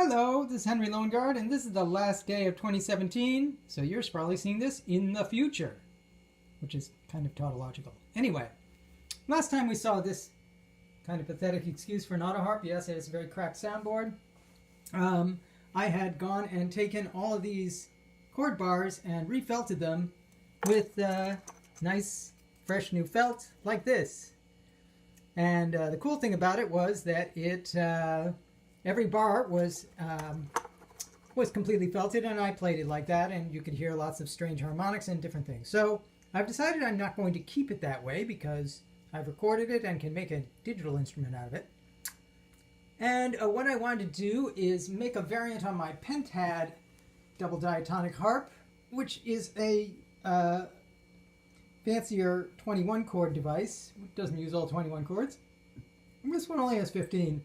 Hello, this is Henry Loengard, and this is the last day of 2017, so you're probably seeing this in the future, which is kind of tautological. Anyway, last time we saw this kind of pathetic excuse for an Autoharp. Yes, it is a very cracked soundboard. I had gone and taken all of these chord bars and refelted them with nice, fresh new felt like this. And the cool thing about it was that it... every bar was completely felted, and I played it like that, and you could hear lots of strange harmonics and different things. So I've decided I'm not going to keep it that way because I've recorded it and can make a digital instrument out of it. And what I wanted to do is make a variant on my Tetrad double diatonic harp, which is a fancier 21 chord device. It doesn't use all 21 chords. And this one only has 15.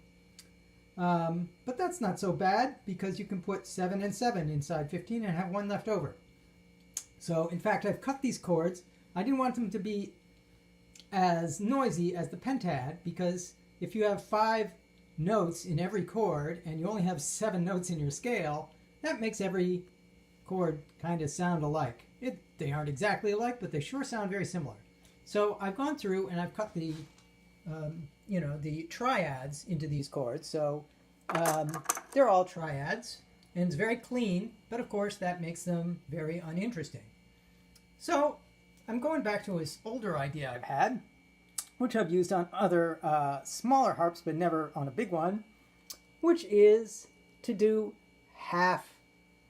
But that's not so bad because you can put 7 and 7 inside 15 and have one left over. So in fact, I've cut these chords. I didn't want them to be as noisy as the Tetrad, because if you have 5 notes in every chord and you only have 7 notes in your scale, that makes every chord kind of sound alike. They aren't exactly alike, but they sure sound very similar. So I've gone through and I've cut the the triads into these chords. So they're all triads, and it's very clean, but of course that makes them very uninteresting. So I'm going back to this older idea I've had, which I've used on other smaller harps, but never on a big one, which is to do half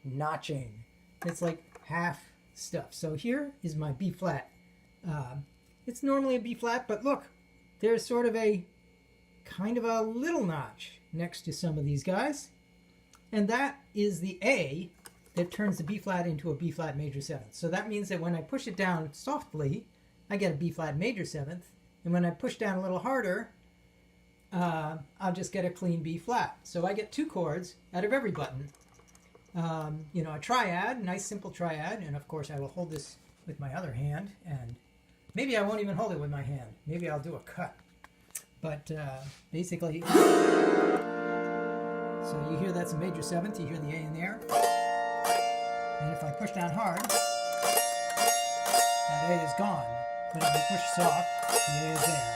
notching. It's like half stuff. So here is my B flat. It's normally a B flat, but look, there's sort of a kind of a little notch next to some of these guys, and that is the A that turns the B flat into a B flat major 7th. So that means that when I push it down softly, I get a B flat major 7th, and when I push down a little harder, I'll just get a clean B flat. So I get 2 chords out of every button. A triad, nice simple triad, and of course I will hold this with my other hand, and maybe I won't even hold it with my hand. Maybe I'll do a cut. But basically, so you hear that's a major 7th, you hear the A in there. And if I push down hard, that A is gone. But if I push soft, the A is there.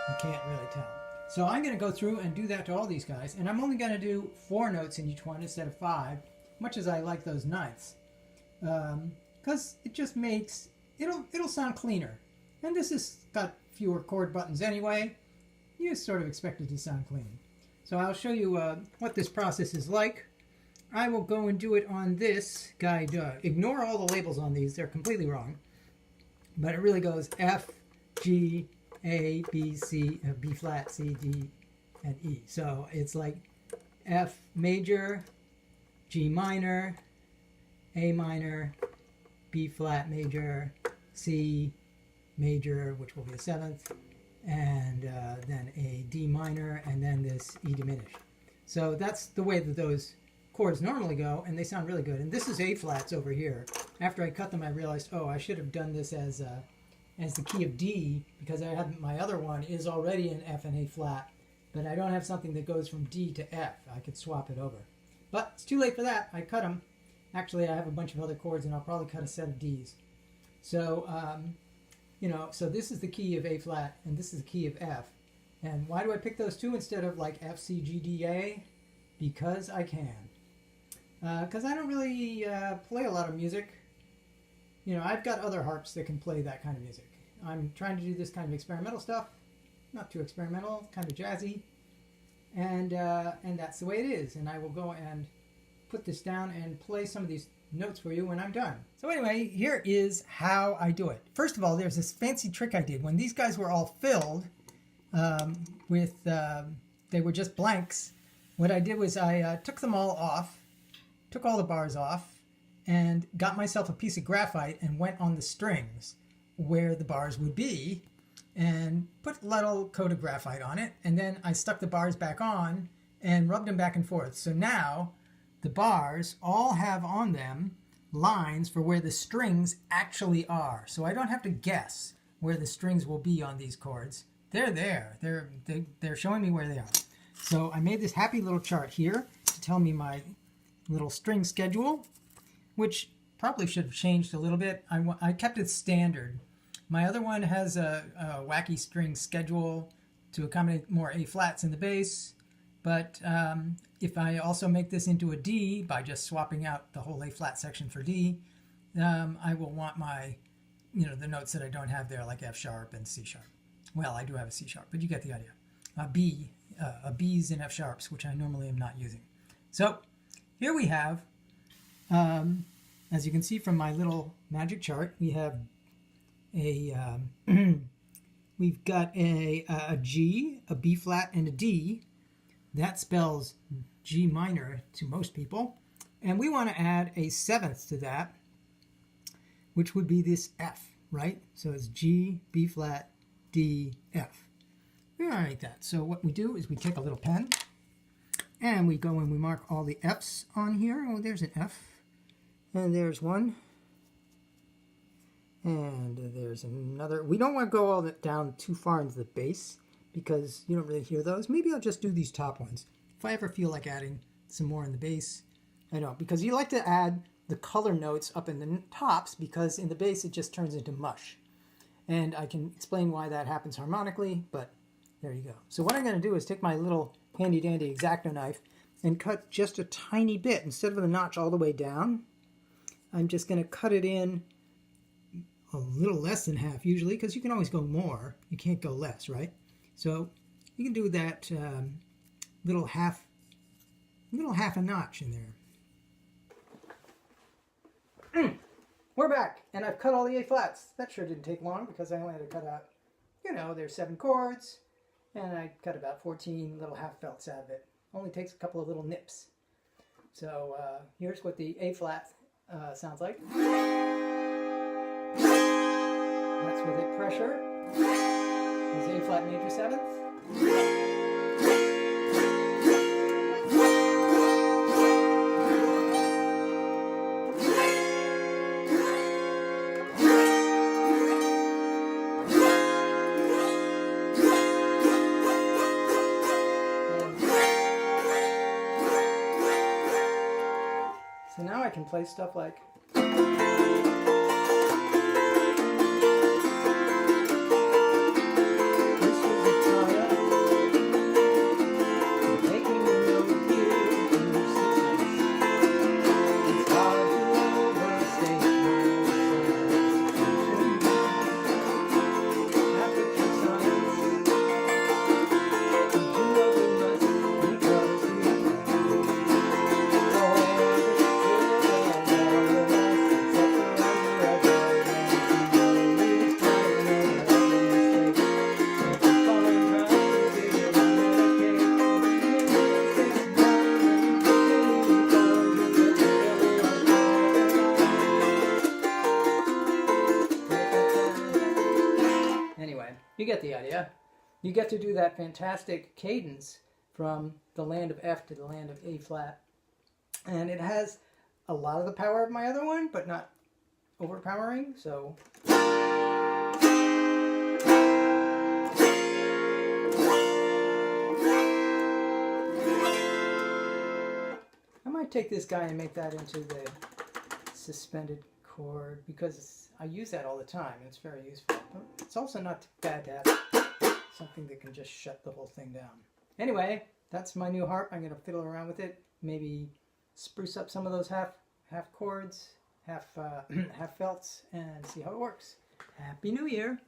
You can't really tell. So I'm going to go through and do that to all these guys. And I'm only going to do 4 notes in each one instead of 5, much as I like those ninths. Because it just makes, it'll sound cleaner. And this has got fewer chord buttons anyway. You sort of expect it to sound clean. So I'll show you what this process is like. I will go and do it on this guy. Ignore all the labels on these. They're completely wrong. But it really goes F, G, A, B, C, B flat, C, D, and E. So it's like F major, G minor, A minor, B flat major, C major, which will be a 7th, and then a D minor, and then this E diminished. So that's the way that those chords normally go, and they sound really good. And this is A flats over here. After I cut them, I realized, oh, I should have done this as the key of D, because I had my other one is already an F and A flat, but I don't have something that goes from D to F. I could swap it over. But it's too late for that. I cut them. Actually, I have a bunch of other chords, and I'll probably cut a set of Ds. So, so this is the key of A flat, and this is the key of F. And why do I pick those two instead of like F, C, G, D, A? Because I can. Because I don't really play a lot of music. I've got other harps that can play that kind of music. I'm trying to do this kind of experimental stuff. Not too experimental, kind of jazzy. And that's the way it is. And I will go and put this down and play some of these notes for you when I'm done. So anyway, here is how I do it. First of all, there's this fancy trick I did. When these guys were all filled they were just blanks, what I did was I took them all off, took all the bars off, and got myself a piece of graphite and went on the strings where the bars would be and put a little coat of graphite on it, and then I stuck the bars back on and rubbed them back and forth. So now the bars all have on them lines for where the strings actually are. So I don't have to guess where the strings will be on these chords. They're there. They're showing me where they are. So I made this happy little chart here to tell me my little string schedule, which probably should have changed a little bit. I kept it standard. My other one has a wacky string schedule to accommodate more A flats in the bass, but if I also make this into a D by just swapping out the whole A flat section for D, I will want my, the notes that I don't have there, like F sharp and C sharp. Well, I do have a C sharp, but you get the idea. B's and F sharps, which I normally am not using. So here we have, as you can see from my little magic chart, we have we've got a G, a B flat, and a D. That spells G minor to most people. And we want to add a seventh to that, which would be this F, right? So it's G, B flat, D, F. We want to write that. So what we do is we take a little pen and we go and we mark all the F's on here. Oh, there's an F. And there's one. And there's another. We don't want to go all that down too far into the bass because you don't really hear those. Maybe I'll just do these top ones. If I ever feel like adding some more in the bass, I don't. Because you like to add the color notes up in the tops because in the bass it just turns into mush. And I can explain why that happens harmonically, but there you go. So what I'm going to do is take my little handy dandy X-Acto knife and cut just a tiny bit. Instead of the notch all the way down, I'm just going to cut it in a little less than half usually, because you can always go more. You can't go less, right? So you can do that little half a notch in there. We're back, and I've cut all the A flats. That sure didn't take long because I only had to cut out, there's 7 chords, and I cut about 14 little half felts out of it. Only takes a couple of little nips. So here's what the A flat sounds like. That's with it pressure. Is A flat major 7th. So now I can play stuff like you get the idea. You get to do that fantastic cadence from the land of F to the land of A flat. And it has a lot of the power of my other one, but not overpowering, so. I might take this guy and make that into the suspended chord because I use that all the time and it's very useful. But it's also not bad to have something that can just shut the whole thing down. Anyway, that's my new harp. I'm going to fiddle around with it, maybe spruce up some of those half chords, half felts, and see how it works. Happy New Year!